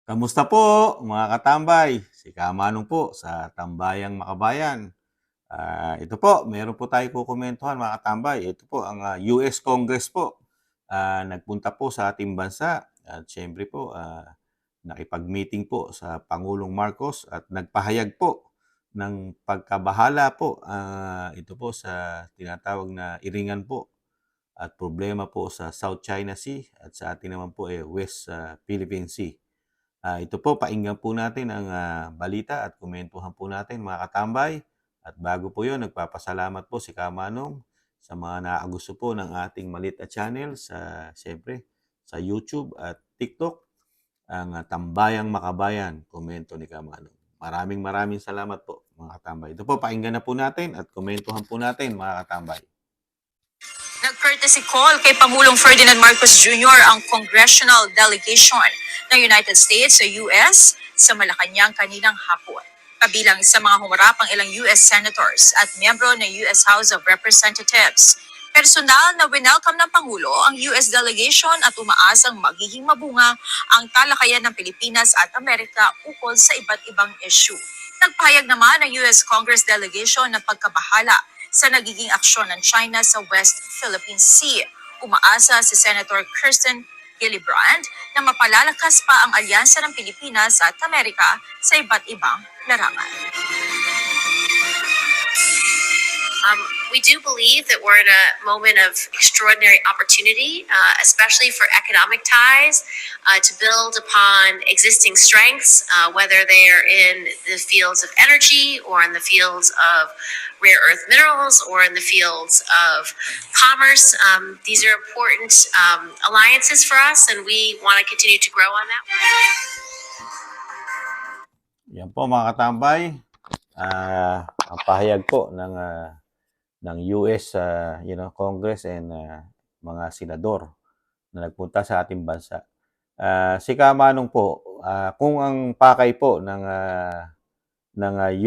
Kamusta po mga katambay? Si Kamanong po sa Tambayang Makabayan. Ito po, meron po tayo kukumentuhan mga katambay. Ito po ang US Congress po. Nagpunta po sa ating bansa at syempre po nakipag-meeting po sa Pangulong Marcos at nagpahayag po ng pagkabahala po ito po sa tinatawag na iringan po at problema po sa South China Sea at sa ating naman po West Philippine Sea. Ito po, pakinggan po natin ang balita at komentuhan po natin mga katambay. At bago po yun, nagpapasalamat po si Kamanong sa mga nakagusto po ng ating malit na channel sa, siyempre, sa YouTube at TikTok, ang Tambayang Makabayan, komento ni Kamanong. Maraming salamat po mga katambay. Ito po, pakinggan na po natin at komentuhan po natin mga katambay. Nag-courtesy call kay Pangulong Ferdinand Marcos Jr. ang congressional delegation ng United States sa US sa Malacanang kaninang hapon. Kabilang sa mga humarap ang ilang US senators at miyembro ng US House of Representatives. Personal na winelcome ng Pangulo ang US delegation at umaasang magiging mabunga ang talakayan ng Pilipinas at Amerika ukol sa iba't ibang issue. Nagpahayag naman ang US Congress delegation ng pagkabahala sa nagiging aksyon ng China sa West Philippine Sea. Umaasa si Senator Kirsten Gillibrand na mapalalakas pa ang alyansa ng Pilipinas at Amerika sa iba't ibang larangan. We do believe that we're in a moment of extraordinary opportunity, especially for economic ties, to build upon existing strengths, whether they are in the fields of energy or in the fields of rare earth minerals or in the fields of commerce. These are important alliances for us, and we want to continue to grow on that. Yan po mga katambay. Ang pahayag po ng US Congress and mga senador na nagpunta sa ating bansa. Si Kamanong po, kung ang pakay po ng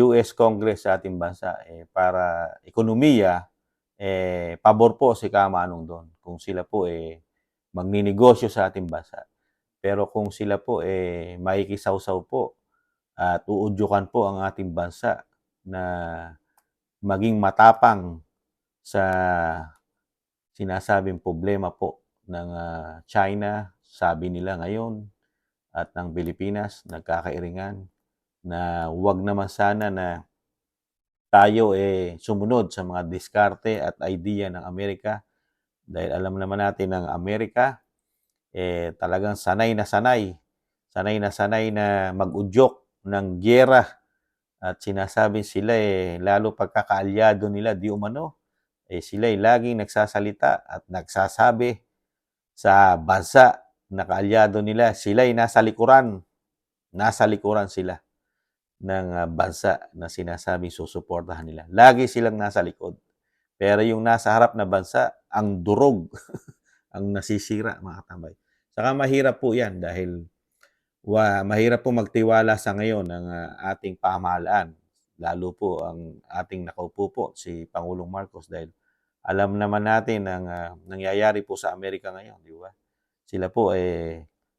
US Congress sa ating bansa para ekonomiya, pabor po si Kamanong doon kung sila po magninegosyo sa ating bansa. Pero kung sila po makikisaw-saw po at uudyukan po ang ating bansa na maging matapang sa sinasabing problema po ng China, sabi nila ngayon, at ng Pilipinas, nagkakairingan, na huwag naman sana na tayo sumunod sa mga diskarte at idea ng Amerika dahil alam naman natin ng Amerika talagang sanay na sanay na mag-udyok ng giyera at sinasabi sila lalo pagkakaalyado nila di umano sila laging nagsasalita at nagsasabi sa bansa na kaalyado nila, sila nasa likuran sila ng bansa na sinasabing susuportahan nila. Lagi silang nasa likod. Pero yung nasa harap na bansa, ang durog, ang nasisira mga katambay. Saka mahirap po yan dahil mahirap po magtiwala sa ngayon ng ating pamahalaan. Lalo po ang ating nakaupo po, si Pangulong Marcos dahil alam naman natin ang nangyayari po sa Amerika ngayon, di ba? Sila po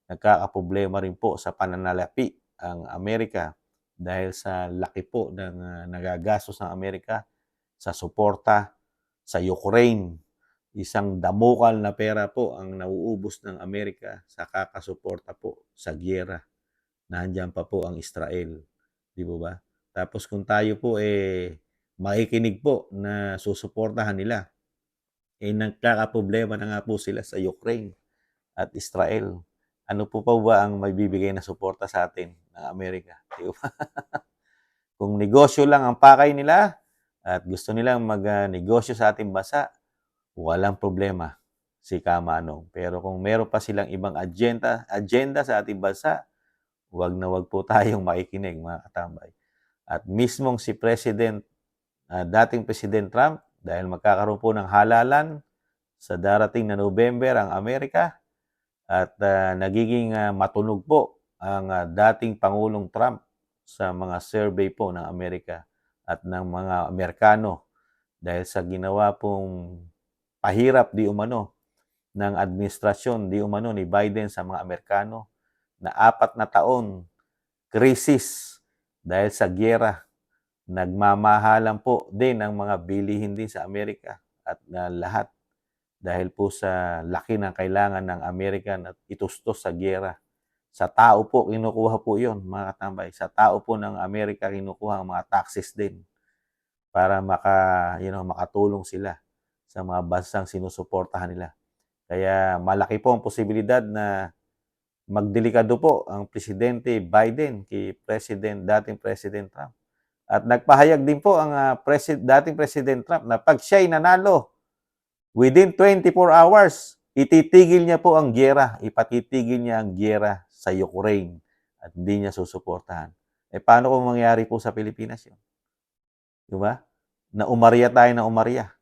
nagkakaproblema rin po sa pananalapi ang Amerika dahil sa laki po ng nagagastos ng Amerika sa suporta sa Ukraine. Isang damukal na pera po ang nauubos ng Amerika sa kakasuporta po sa giyera. Nandiyan pa po ang Israel. Di ba? Tapos kung tayo po makikinig po na susuportahan nila, nagkakaproblema na nga po sila sa Ukraine at Israel. Ano po pa ba ang maibibigay na suporta sa atin ng Amerika? Di ba? Kung negosyo lang ang pakay nila at gusto nilang mag-negosyo sa ating bansa, walang problema si Kamanong. Pero kung meron pa silang ibang agenda sa ating bansa, wag na wag po tayong makikinig mga katambay. At mismong si dating President Trump, dahil magkakaroon po ng halalan sa darating na November ang Amerika at nagiging matunog po ang dating Pangulong Trump sa mga survey po ng Amerika at ng mga Amerikano dahil sa ginawa pong pahirap di umano ng administrasyon di umano ni Biden sa mga Amerikano na 4 na taon, krisis dahil sa giyera. Nagmamahalan po din ang mga bilihin din sa Amerika at na lahat dahil po sa laki ng kailangan ng Amerika at itustos sa giyera. Sa tao po, kinukuha po yun, mga katambay. Sa tao po ng Amerika, kinukuha ang mga taxes din para makatulong sila sa mga bansang sinusuportahan nila. Kaya malaki po ang posibilidad na magdelikado po ang Presidente Biden kay dating President Trump. At nagpahayag din po ang dating President Trump na pag siya'y nanalo, within 24 hours, ititigil niya po ang giyera. Ipatitigil niya ang giyera sa Ukraine at hindi niya susuportahan. Paano kung mangyari po sa Pilipinas yun? Di ba? Na umarya tayo na umarya.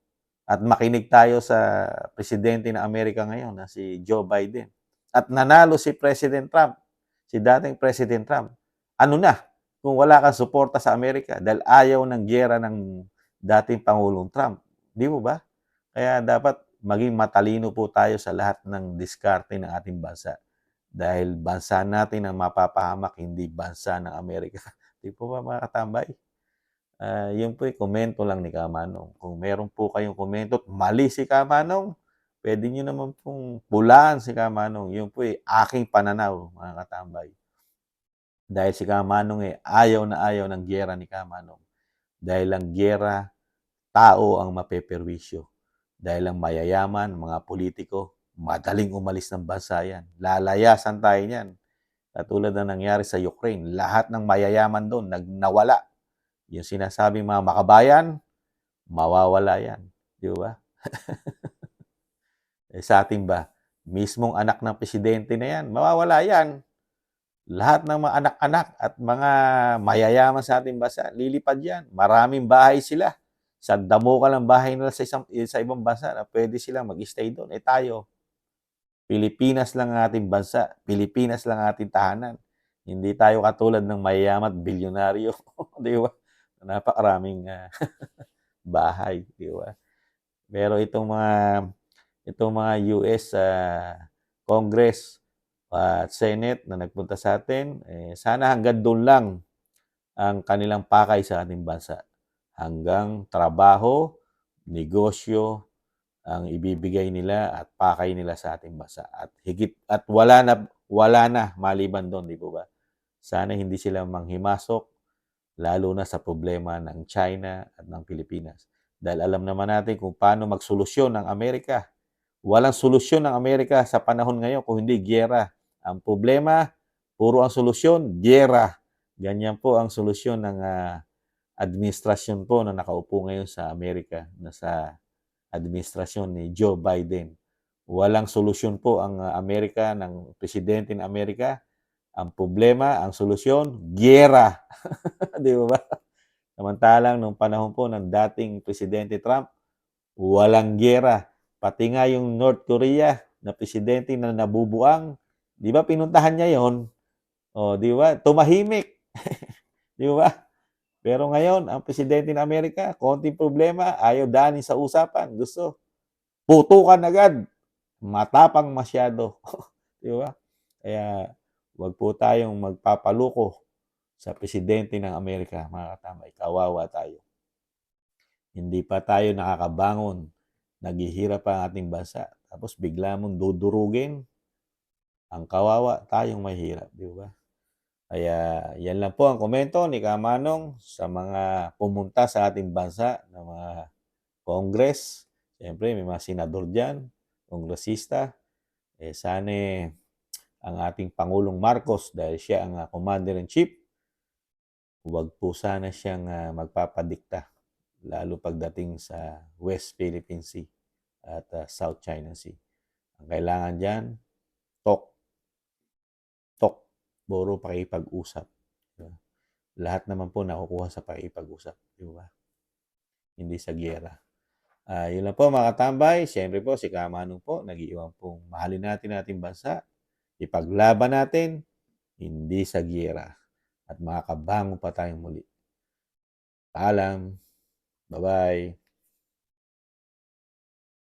At makinig tayo sa Presidente ng Amerika ngayon na si Joe Biden. At nanalo si President Trump, si dating President Trump. Ano na? Kung wala kang suporta sa Amerika dahil ayaw ng giyera ng dating Pangulong Trump. Di mo ba? Kaya dapat maging matalino po tayo sa lahat ng diskarte ng ating bansa. Dahil bansa natin ang mapapahamak, hindi bansa ng Amerika. Di po ba mga katambay? Yun po komento lang ni Kamanong. Kung meron po kayong komento at mali si Kamanong, pwede nyo naman pong pulaan si Kamanong. Yun po aking pananaw, mga katambay. Dahil si Kamanong ayaw na ayaw ng giyera ni Kamanong. Dahil ang giyera, tao ang mapeperwisyo. Dahil ang mayayaman, mga politiko, madaling umalis ng bansa yan. Lalayasan tayo niyan. Katulad na nangyari sa Ukraine. Lahat ng mayayaman doon, nawala. Yung sinasabing mga makabayan, mawawala yan. Di ba? Sa atin ba? Mismong anak ng presidente na yan, mawawala yan. Lahat ng mga anak-anak at mga mayayaman sa ating bansa, lilipad yan. Maraming bahay sila. Sa damo ka lang bahay nila sa ibang bansa na pwede silang mag-stay doon. Tayo, Pilipinas lang ang ating bansa. Pilipinas lang ang ating tahanan. Hindi tayo katulad ng mayayaman at bilyonaryo. Di ba? Napakaraming bahay. Di ba? Pero itong mga US Congress at Senate na nagpunta sa atin, sana hanggang doon lang ang kanilang pakay sa ating bansa. Hanggang trabaho, negosyo ang ibibigay nila at pakay nila sa ating bansa. At higit at wala na maliban doon, di po ba? Sana hindi sila manghimasok lalo na sa problema ng China at ng Pilipinas. Dahil alam naman natin kung paano magsolusyon ng Amerika. Walang solusyon ng Amerika sa panahon ngayon kung hindi giyera. Ang problema, puro ang solusyon, giyera. Ganyan po ang solusyon ng administrasyon po na nakaupo ngayon sa Amerika, na sa administrasyon ni Joe Biden. Walang solusyon po ang Amerika, ng presidente ng Amerika. Ang problema, ang solusyon, giyera. Di ba? Samantalang nung panahon po ng dating Presidente Trump, walang giyera. Pati nga yung North Korea na presidente na nabubuang, di ba pinuntahan niya yon? O, di ba? Tumahimik. Di ba? Pero ngayon, ang presidente ng Amerika, konting problema, ayaw daanin sa usapan. Gusto, putukan agad. Matapang masyado. Di ba? Kaya, wag po tayong magpapaluko sa presidente ng Amerika, mga katambay. Kawawa tayo. Hindi pa tayo nakakabangon. Naghihirap ang ating bansa. Tapos bigla mong dudurugin. Ang kawawa, tayong mahirap. Di ba? Kaya yan lang po ang komento ni Kamanong sa mga pumunta sa ating bansa ng mga Congress. Siyempre, may mga senador dyan, kongresista. Sana ang ating Pangulong Marcos, dahil siya ang Commander-in-Chief, huwag po sana siyang magpapadikta, lalo pagdating sa West Philippine Sea at South China Sea. Ang kailangan dyan, talk, puro pakipag-usap. Diba? Lahat naman po nakukuha sa pakipag-usap. Diba? Hindi sa giyera. Yun lang po mga katambay. Siyempre po si Kamanong po, nag-iwan pong mahalin natin ating bansa. Ipaglaban natin, hindi sa giyera. At makakabangon pa tayong muli. Paalam. Bye-bye.